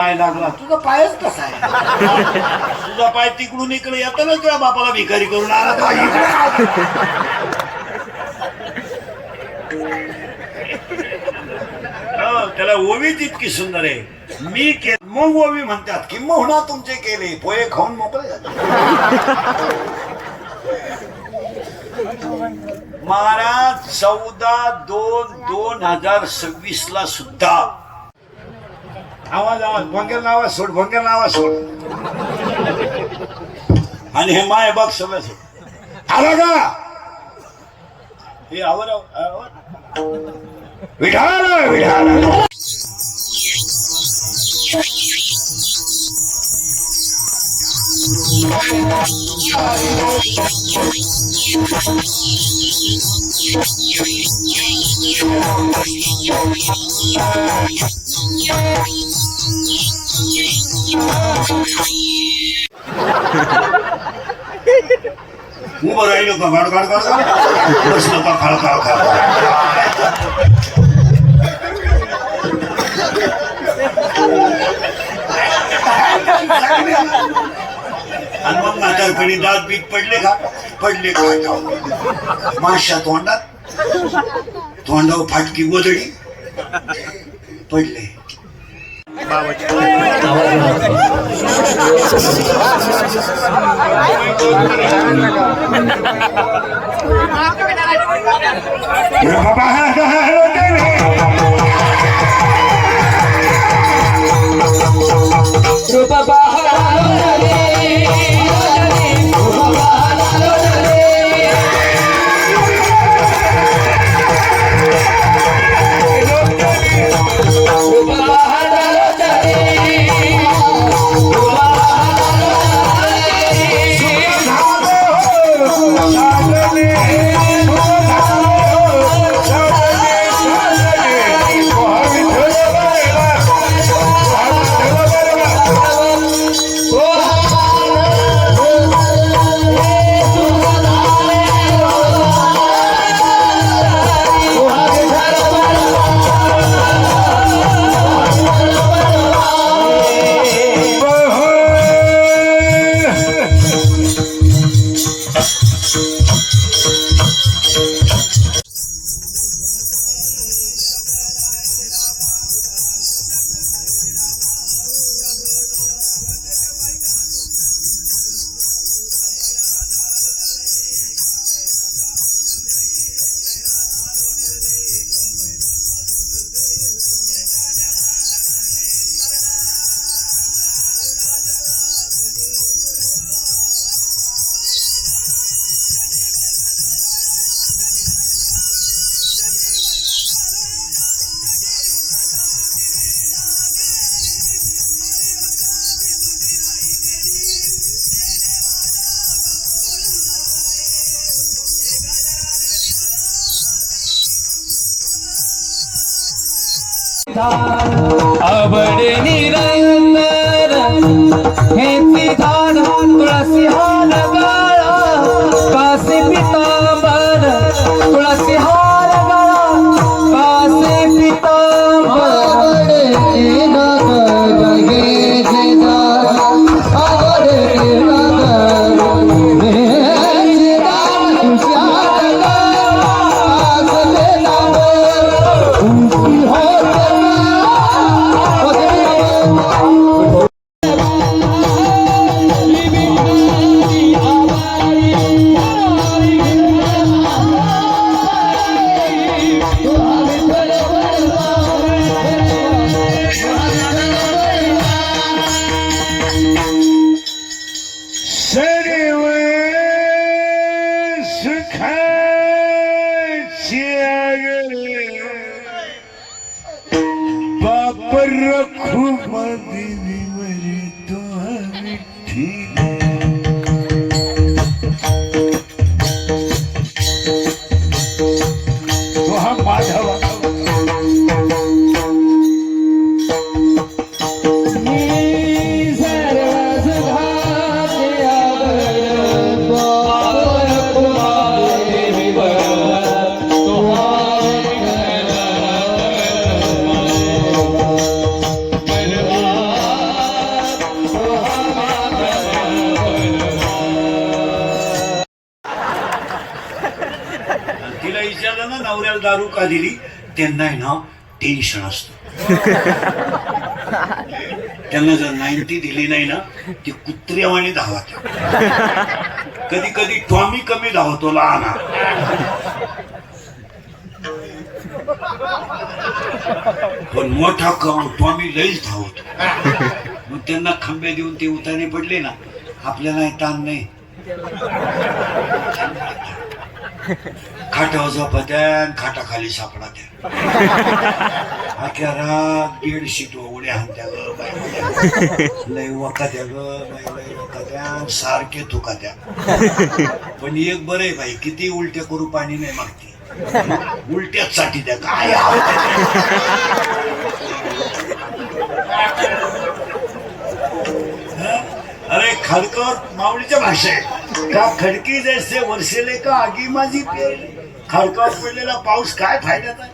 पाय लागला तुझा पायच कसा आहे तुझा पाय तिकडून इकडे येतो ना तुझ्या बापाला भिकारी करून आला तो इकडे त्याला ओवीच इतकी सुंदर आहे मी मग ओवी म्हणतात किंबहुना तुमचे केले पोहे खाऊन मोकळे झाले महाराज 14/2/2026 ला सुद्धा आवाज भंगेल नावाज सोड भंगेल नावाज सोड आणि हे माय बघ सगळं सोड आला का हे आवर विढाला विढाला उभं राहिलो का गाड गाड गाड बसलो का खाळ खाळ खाळ आणि मग म्हातारपणी दात बीत पडले का माशा तोंडात तोंडावर फाटकी गोदडी पडले आवड निरंतर हेती धान तुळसी हार गळा कासे पितांबर तुळसी हार गळा कासे पितांबर दारू का दिली त्यांना आहे ना टेन्शन असतं. त्यांना जर 90 दिली नाही ना ती कुत्र्यावाणी धावत. कधी कधी टॉमी कमी धावतो लहान. पण मोठा टॉमी लईच धावतो. मग त्यांना खांब्या देऊन ते उतारे पडले ना आपल्याला ताण नाही. खाटावर झोपत्या खाटाखाली सापडा त्या अख्या रात 1.5 शीट उड्या हाणत्या ग बाई. लय वकात्या ग बाई, लय वकात्या सारखे थुकात्या. पण एक बरं आहे बाई किती उलट्या करू पाणी नाही मागते. उलट्याच साठी त्या काय अरे खडकर माऊलीच्या भाषा आहे का खडकी जैसे वर्षेले का आगी माझी पेरली. खडकावर पडलेला पाऊस काय फायद्यात आहे.